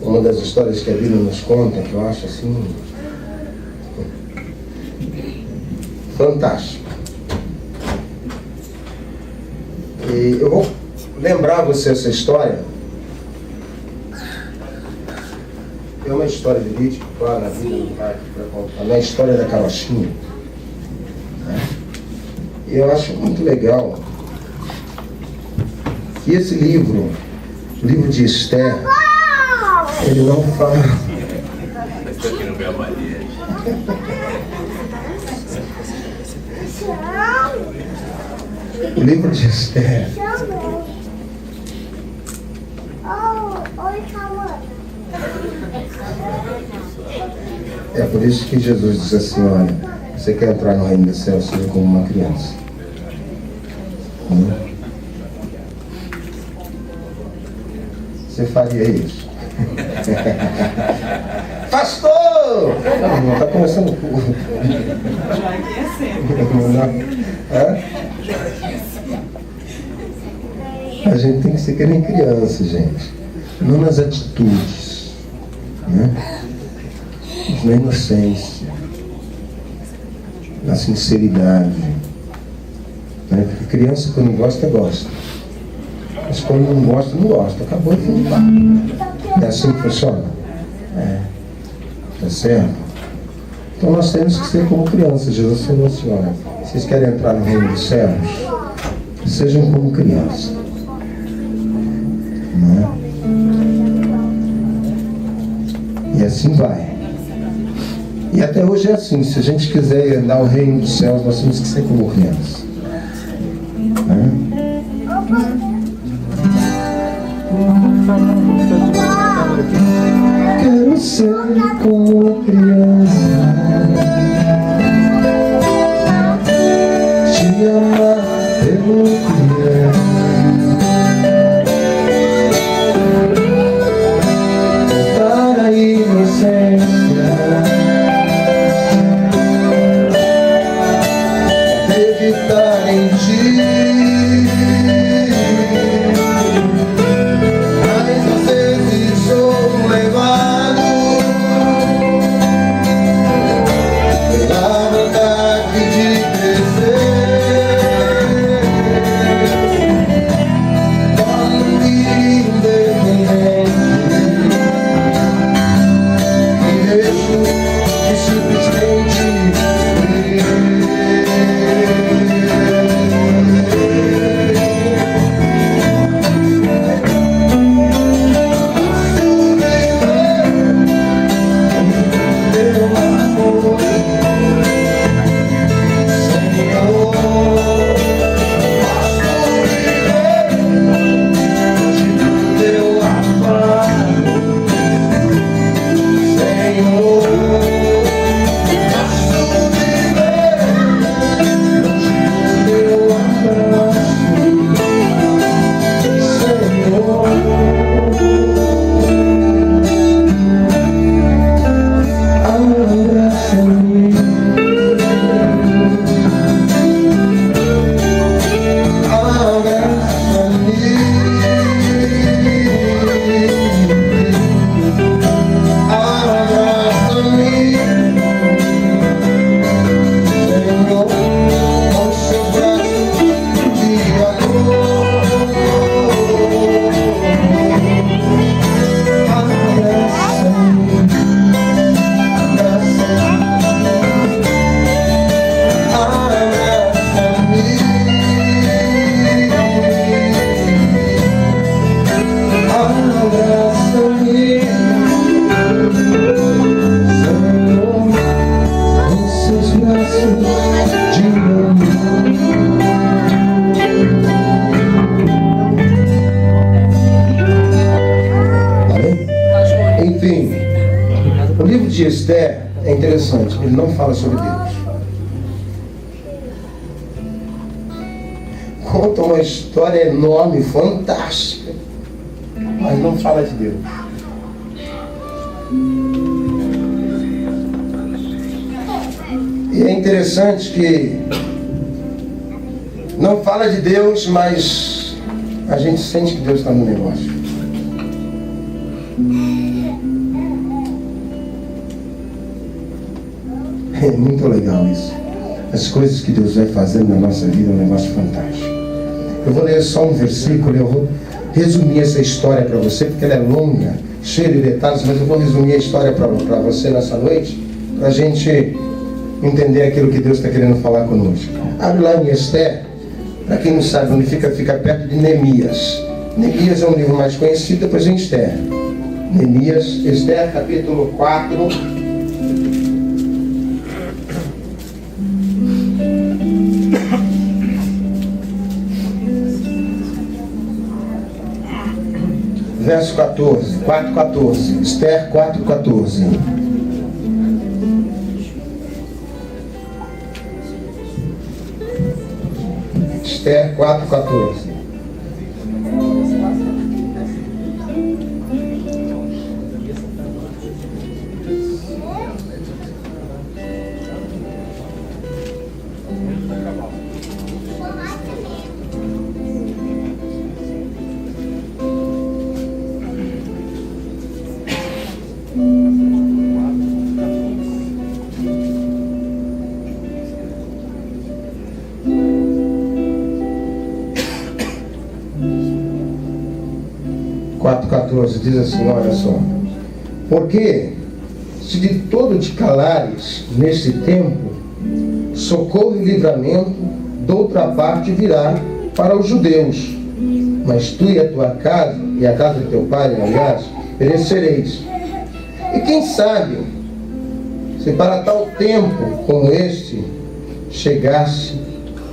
Uma das histórias que a Bíblia nos conta, que eu acho assim fantástico. E eu vou lembrar você essa história. É uma história verídica, claro, na Bíblia não está aqui para contar. É a história da carochinha. E eu acho muito legal que esse livro, o livro de Esther, ele não fala. O livro de Esther. É por isso que Jesus diz assim: olha, você quer entrar no reino dos céus, seja como uma criança. Você faria isso? Pastor! Não, está começando o culto. A gente tem que ser que nem criança, gente. Não nas atitudes, né? na inocência, na sinceridade. Né? Porque criança, quando gosta, gosta. Mas quando não gosta, não gosta. Acabou e fim de papo. É assim que funciona? Tá certo? Então nós temos que ser como crianças. Jesus falou assim: olha, vocês querem entrar no reino dos céus? Sejam como crianças. Não é? E assim vai. E até hoje é assim. Se a gente quiser andar o reino dos céus, nós temos que ser como crianças. Quero ser como criança, te amar pelo que é, para a inocência, acreditar em ti. De Esther é interessante, ele não fala sobre Deus. Conta uma história enorme, fantástica, mas não fala de Deus. E é interessante que não fala de Deus, mas a gente sente que Deus está no negócio. É muito legal isso. As coisas que Deus vai fazendo na nossa vida é um negócio fantástico. Eu vou ler só um versículo, eu vou resumir essa história para você, porque ela é longa, cheia de detalhes, mas eu vou resumir a história para você nessa noite, para a gente entender aquilo que Deus está querendo falar conosco. Abre lá em Esther, para quem não sabe onde fica perto de Neemias. Neemias é um livro mais conhecido, depois vem Esther. Neemias, Esther, capítulo 4. Verso 14, 4:14, Esther 4:14. Esther 4:14. 14 diz assim, olha só. Porque se de todo te calares neste tempo, socorro e livramento de outra parte virá para os judeus. Mas tu e a tua casa, e a casa de teu pai, aliás, perecereis. E quem sabe, se para tal tempo como este, chegasse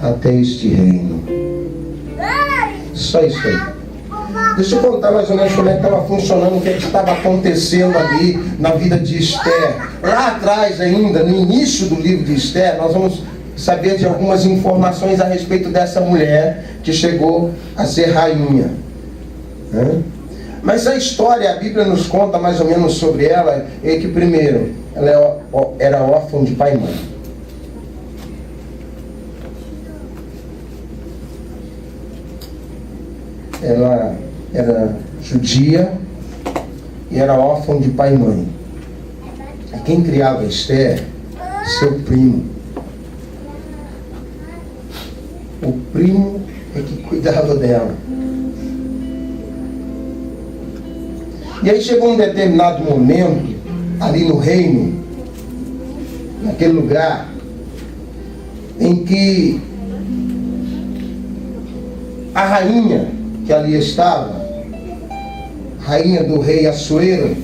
até este reino. Só isso aí. Deixa eu contar mais ou menos como é que estava funcionando, o que estava acontecendo ali na vida de Esther. Lá atrás ainda, no início do livro de Esther, nós vamos saber de algumas informações a respeito dessa mulher que chegou a ser rainha. Mas a história, a Bíblia nos conta mais ou menos sobre ela, é que primeiro, ela era órfã de pai e mãe. Ela era judia e era órfã de pai e mãe. E quem criava Esther? Seu primo. O primo é que cuidava dela. E aí chegou um determinado momento, ali no reino, naquele lugar, em que a rainha que ali estava, rainha do rei Assuero,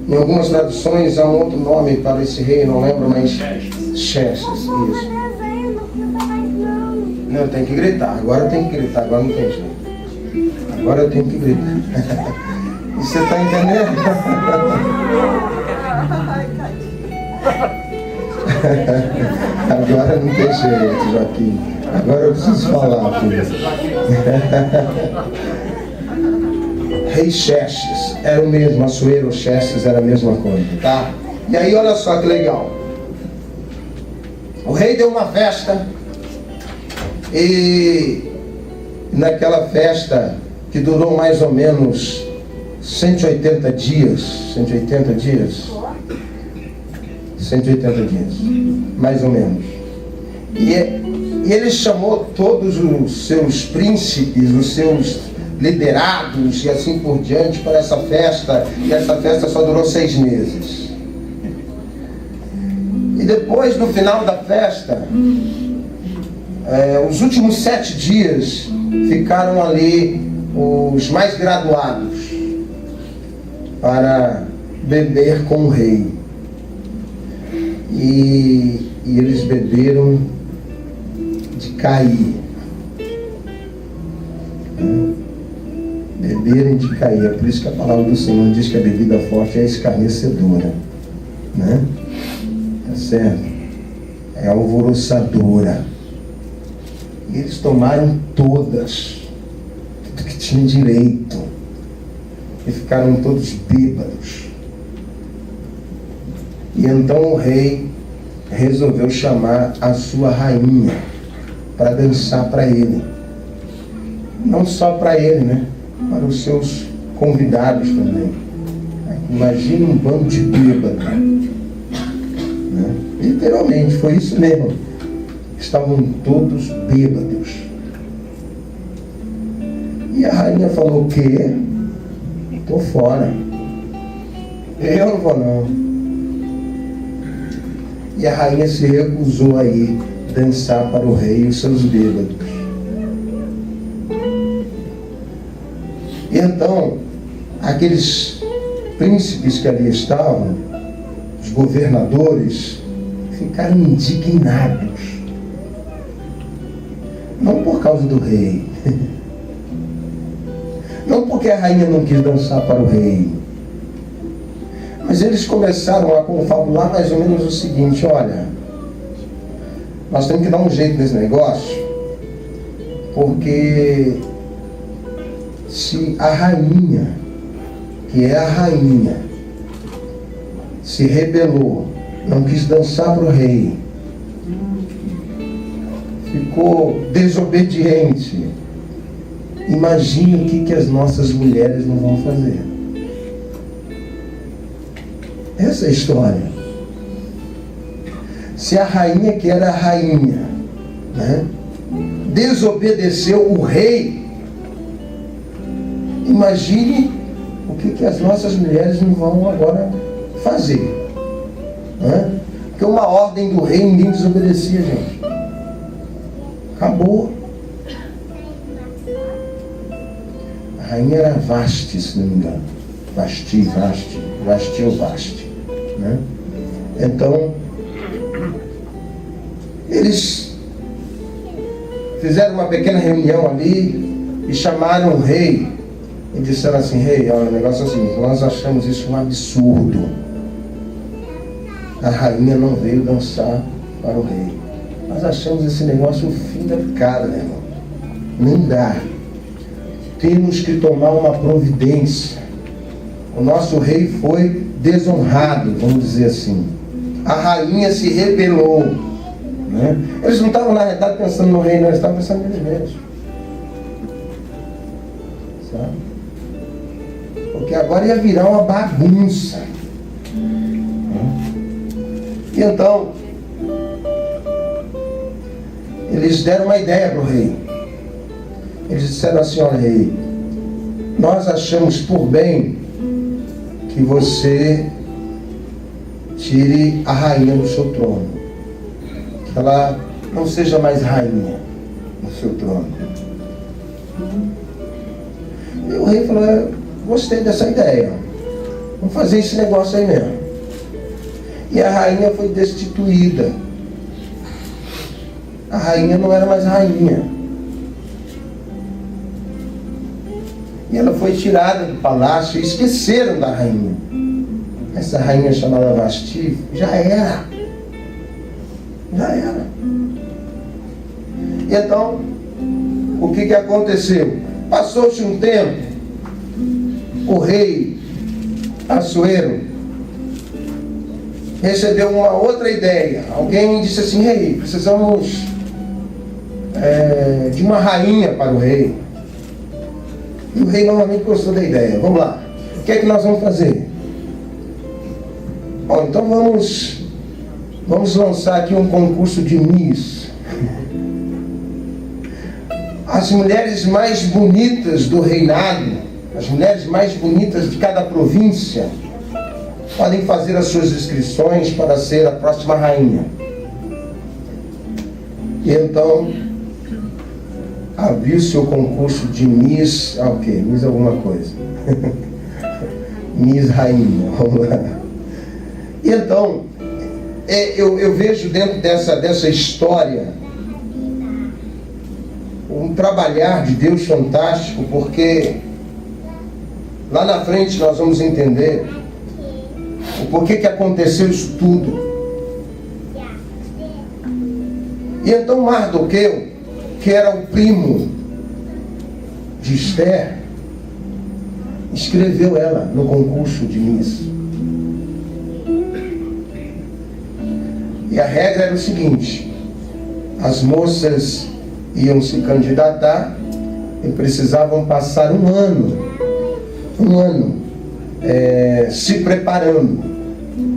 em algumas traduções há um outro nome para esse rei, não lembro, mas Xerxes, isso. Não, eu tenho que gritar, agora eu tenho que gritar, agora não tem jeito. Agora eu tenho que gritar. Você está entendendo? Agora não tem jeito, Joaquim. Agora eu preciso falar, filho. Rei Xerxes era o mesmo, Assuero, Xerxes era a mesma coisa, tá? E aí olha só que legal. O rei deu uma festa e naquela festa que durou mais ou menos 180 dias, 180 dias, mais ou menos. E ele chamou todos os seus príncipes, os seus liderados e assim por diante para essa festa, e essa festa só durou 6 meses. E depois, no final da festa, os últimos 7 dias ficaram ali os mais graduados para beber com o rei. E eles beberam de cair. Beberem de cair. É por isso que a palavra do Senhor diz que a bebida forte é escarnecedora. Né? Tá certo? É alvoroçadora. E eles tomaram todas, tudo que tinha direito. E ficaram todos bêbados. E então o rei resolveu chamar a sua rainha para dançar para ele. Não só para ele, né? Para os seus convidados também. Imagina um bando de bêbado. Né? Literalmente, foi isso mesmo. Estavam todos bêbados. E a rainha falou: o quê? Estou fora. Eu não vou não. E a rainha se recusou a ir dançar para o rei e os seus bêbados. E então, aqueles príncipes que ali estavam, os governadores, ficaram indignados. Não por causa do rei. Não porque a rainha não quis dançar para o rei. Mas eles começaram a confabular mais ou menos o seguinte: olha, nós temos que dar um jeito nesse negócio, porque se a rainha, que é a rainha, se rebelou, não quis dançar para o rei, ficou desobediente, imagine o que as nossas mulheres não vão fazer. Essa é a história. Se a rainha, que era a rainha, né, desobedeceu o rei, Imagine o que as nossas mulheres não vão agora fazer. Porque uma ordem do rei ninguém desobedecia, gente. Acabou. A rainha era Vasti, se não me engano. Vasti ou Vasti, né? Então, eles fizeram uma pequena reunião ali e chamaram o rei e disseram assim: rei, olha, o negócio é o seguinte, nós achamos isso um absurdo. A rainha não veio dançar para o rei. Nós achamos esse negócio o fim da picada, meu irmão. Não dá. Temos que tomar uma providência. O nosso rei foi desonrado, vamos dizer assim. A rainha se rebelou, né? Eles não estavam, na realidade, pensando no rei, não, eles estavam pensando neles mesmos. Sabe? Porque agora ia virar uma bagunça. E então, eles deram uma ideia para o rei. Eles disseram assim: olha, rei, nós achamos por bem que você tire a rainha do seu trono, que ela não seja mais rainha no seu trono. E o rei falou: gostei dessa ideia, vamos fazer esse negócio aí mesmo. E a rainha foi destituída. A rainha não era mais rainha. E ela foi tirada do palácio e esqueceram da rainha. Essa rainha chamada Vasti já era. E então, o que aconteceu? Passou-se um tempo, o rei Assuero recebeu uma outra ideia. Alguém disse assim: rei, precisamos de uma rainha para o rei. E o rei novamente gostou da ideia. Vamos lá, o que é que nós vamos fazer? Bom, então vamos lançar aqui um concurso de Miss. As mulheres mais bonitas do reinado, as mulheres mais bonitas de cada província, podem fazer as suas inscrições para ser a próxima rainha. E então abriu-se o concurso de Miss, Miss alguma coisa. Miss Rainha, vamos lá. E então, eu vejo dentro dessa história um trabalhar de Deus fantástico, porque lá na frente nós vamos entender o porquê que aconteceu isso tudo. E então Mardoqueu, que era o primo de Esther, inscreveu ela no concurso de Miss. E a regra era o seguinte: as moças iam se candidatar e precisavam passar um ano se preparando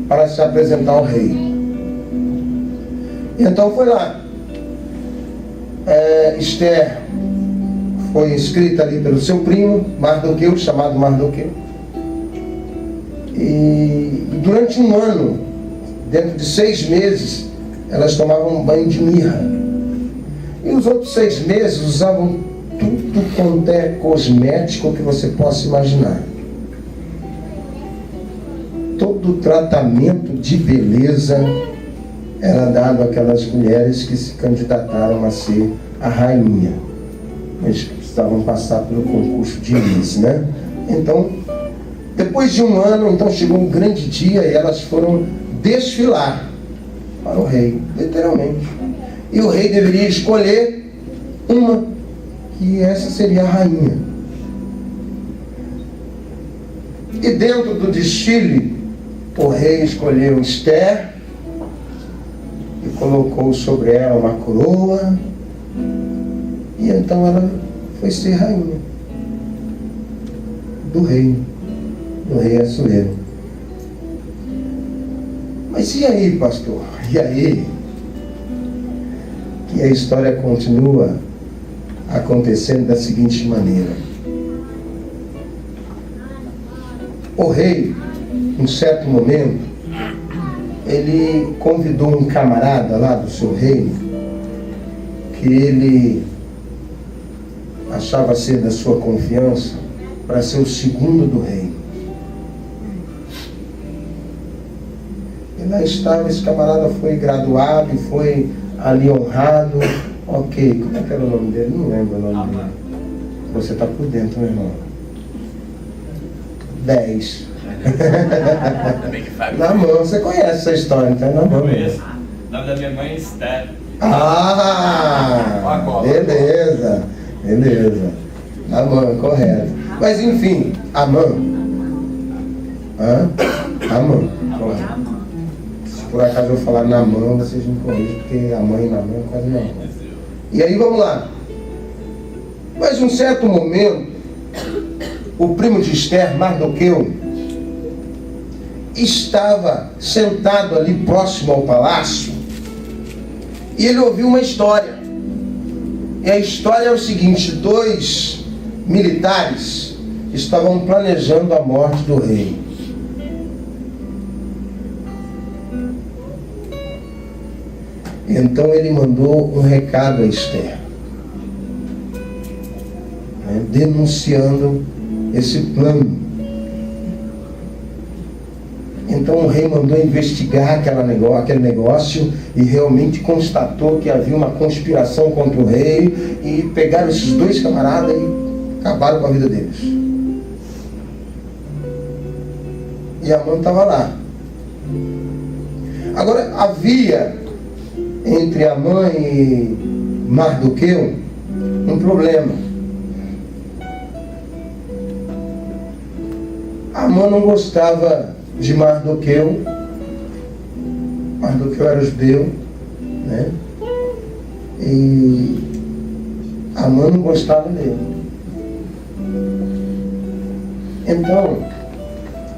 para se apresentar ao rei. E então foi lá. Esther foi inscrita ali pelo seu primo Mardoqueu, chamado Mardoqueu, e durante um ano, dentro de 6 meses, elas tomavam um banho de mirra, e os outros 6 meses usavam tudo quanto é cosmético que você possa imaginar. Todo tratamento de beleza era dado àquelas mulheres que se candidataram a ser a rainha. Eles precisavam passar pelo concurso de Miss, né? Então, depois de um ano, então chegou um grande dia e elas foram desfilar para o rei, literalmente. E o rei deveria escolher uma, que essa seria a rainha. E dentro do desfile, o rei escolheu Esther e colocou sobre ela uma coroa, e então ela foi ser rainha do rei Assuero. Mas e aí, pastor? E aí? Que a história continua acontecendo da seguinte maneira: o rei, em certo momento, ele convidou um camarada lá do seu reino, que ele achava ser da sua confiança, para ser o segundo do reino. E lá estava, esse camarada foi graduado e foi ali honrado. Ok, como é que era o nome dele? Não lembro o nome dele. Você está por dentro, meu irmão. 10. Namã, você conhece essa história, então é Namã. Conheço. O nome da minha mãe é Esther. Ah, beleza, beleza. Namã, correto. Mas enfim, Amã. Amã, correto. Se por acaso eu falar Namã, vocês me corrigem, porque a mãe e Namã é quase não. E aí vamos lá. Mas um certo momento, o primo de Esther, Mardoqueu, estava sentado ali próximo ao palácio e ele ouviu uma história. E a história é o seguinte: 2 militares estavam planejando a morte do rei. Então ele mandou um recado a Esther, denunciando esse plano. Então o rei mandou investigar aquele negócio e realmente constatou que havia uma conspiração contra o rei, e pegaram esses 2 camaradas e acabaram com a vida deles. E Amã estava lá. Agora havia entre Amã e Mardoqueu um problema. Amã não gostava de Mardoqueu. Mardoqueu era judeu, né? E Amã não gostava dele. Então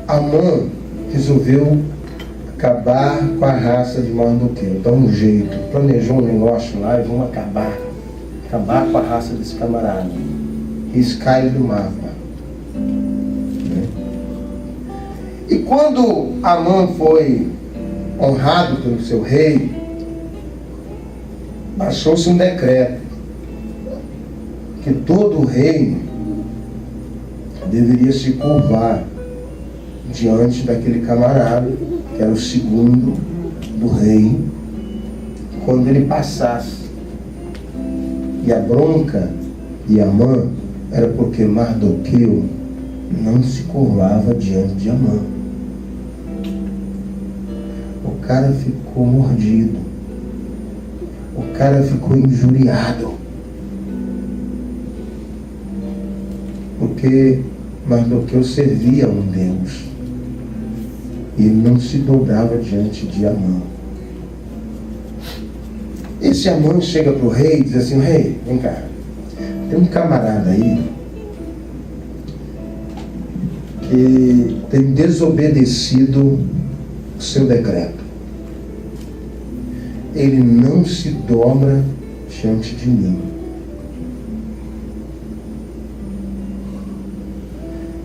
Amã resolveu acabar com a raça de Mardoqueu. Dá um jeito, planejou um negócio lá e vamos acabar com a raça desse camarada, riscar ele do mapa. E quando Amã foi honrado pelo seu rei, baixou-se um decreto que todo o reino deveria se curvar diante daquele camarada, que era o segundo do rei, quando ele passasse. E a bronca de Amã era porque Mardoqueu não se curvava diante de Amã. O cara ficou mordido. O cara ficou injuriado. Porque Mardoqueu servia a um Deus. E ele não se dobrava diante de Amã. Esse Amã chega para o rei e diz assim: rei, vem cá, tem um camarada aí que tem desobedecido o seu decreto. Ele não se dobra diante de mim.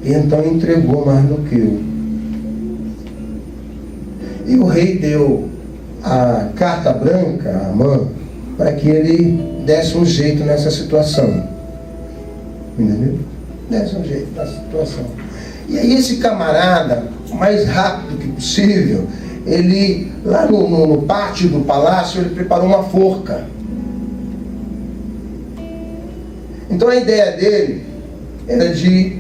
E então entregou Mardoqueu. E o rei deu a carta branca a Amã para que ele desse um jeito nessa situação. Entendeu? Desse um jeito nessa situação. E aí esse camarada, o mais rápido que possível, ele, lá no pátio do palácio, ele preparou uma forca. Então a ideia dele era de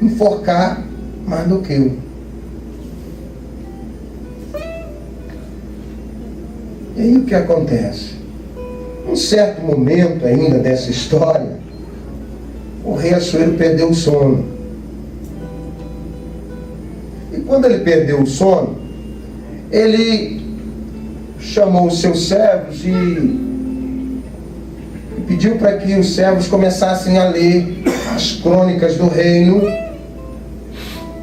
enforcar Mardoqueu. E aí o que acontece? Num certo momento ainda dessa história, o rei Assuero perdeu o sono. E quando ele perdeu o sono, ele chamou os seus servos e pediu para que os servos começassem a ler as crônicas do reino,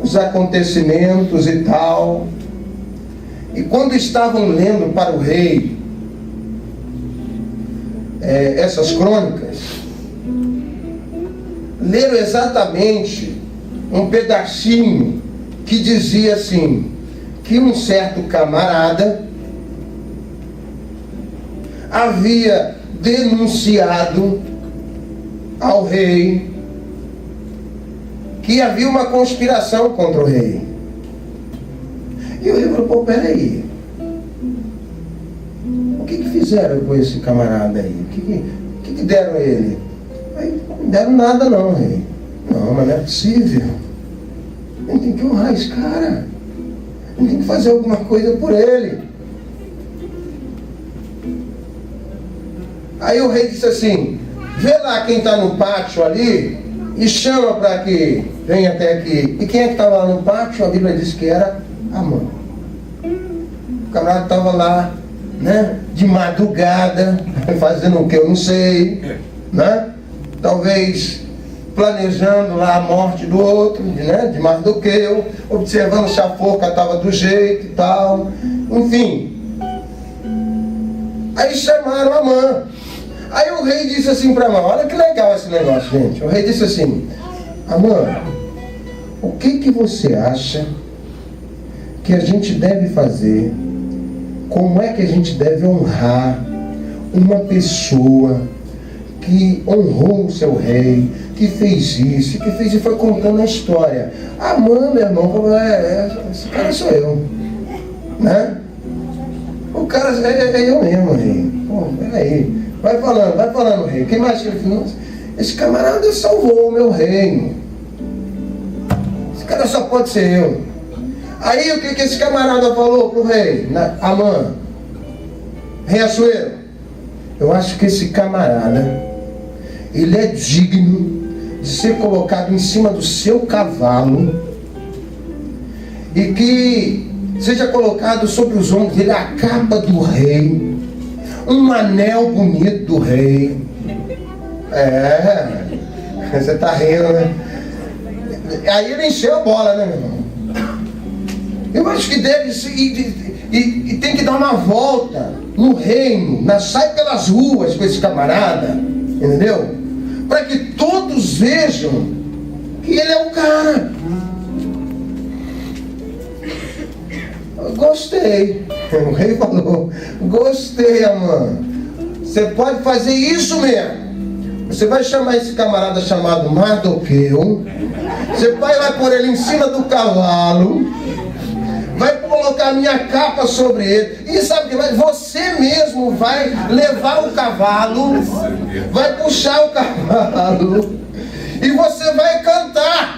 os acontecimentos e tal. E quando estavam lendo para o rei essas crônicas, leram exatamente um pedacinho que dizia assim, que um certo camarada havia denunciado ao rei que havia uma conspiração contra o rei. E o rei falou, pô, peraí, o que fizeram com esse camarada aí? O que deram a ele? Aí, não deram nada não, rei. Não, mas não é possível. A gente tem que honrar esse cara. A gente tem que fazer alguma coisa por ele. Aí o rei disse assim, vê lá quem está no pátio ali e chama para que venha até aqui. E quem é que estava lá no pátio? A Bíblia diz que era Amã. O camarada estava lá, né, de madrugada, fazendo o que eu não sei, né? Talvez planejando lá a morte do outro, né, de Mardoqueu, observando se a forca estava do jeito e tal, enfim. Aí chamaram Amã. Aí o rei disse assim para Amã, olha que legal esse negócio, gente. O rei disse assim, Amã, o que você acha que a gente deve fazer? Como é que a gente deve honrar uma pessoa que honrou o seu rei, que fez isso, que fez e foi contando a história? Amã, meu irmão, falou, esse cara sou eu, né? O cara é eu mesmo, rei. Pô, peraí. Vai falando, rei. Quem mais que ele falou? Esse camarada salvou o meu reino. Esse cara só pode ser eu. Aí o que esse camarada falou pro rei? Amã, rei Assuero, eu acho que esse camarada, ele é digno de ser colocado em cima do seu cavalo e que seja colocado sobre os ombros dele a capa do rei, um anel bonito do rei. Você tá rindo, né? Aí ele encheu a bola, né, meu irmão? Eu acho que deve e tem que dar uma volta no reino, sai pelas ruas com esse camarada, entendeu? Para que todos vejam que ele é o cara. Gostei. O rei falou, gostei, Amã. Você pode fazer isso mesmo. Você vai chamar esse camarada chamado Mardoqueu. Você vai pôr ele em cima do cavalo. Vai colocar a minha capa sobre ele. E sabe o que mais? Você mesmo vai levar o cavalo. Vai puxar o cavalo. E você vai cantar.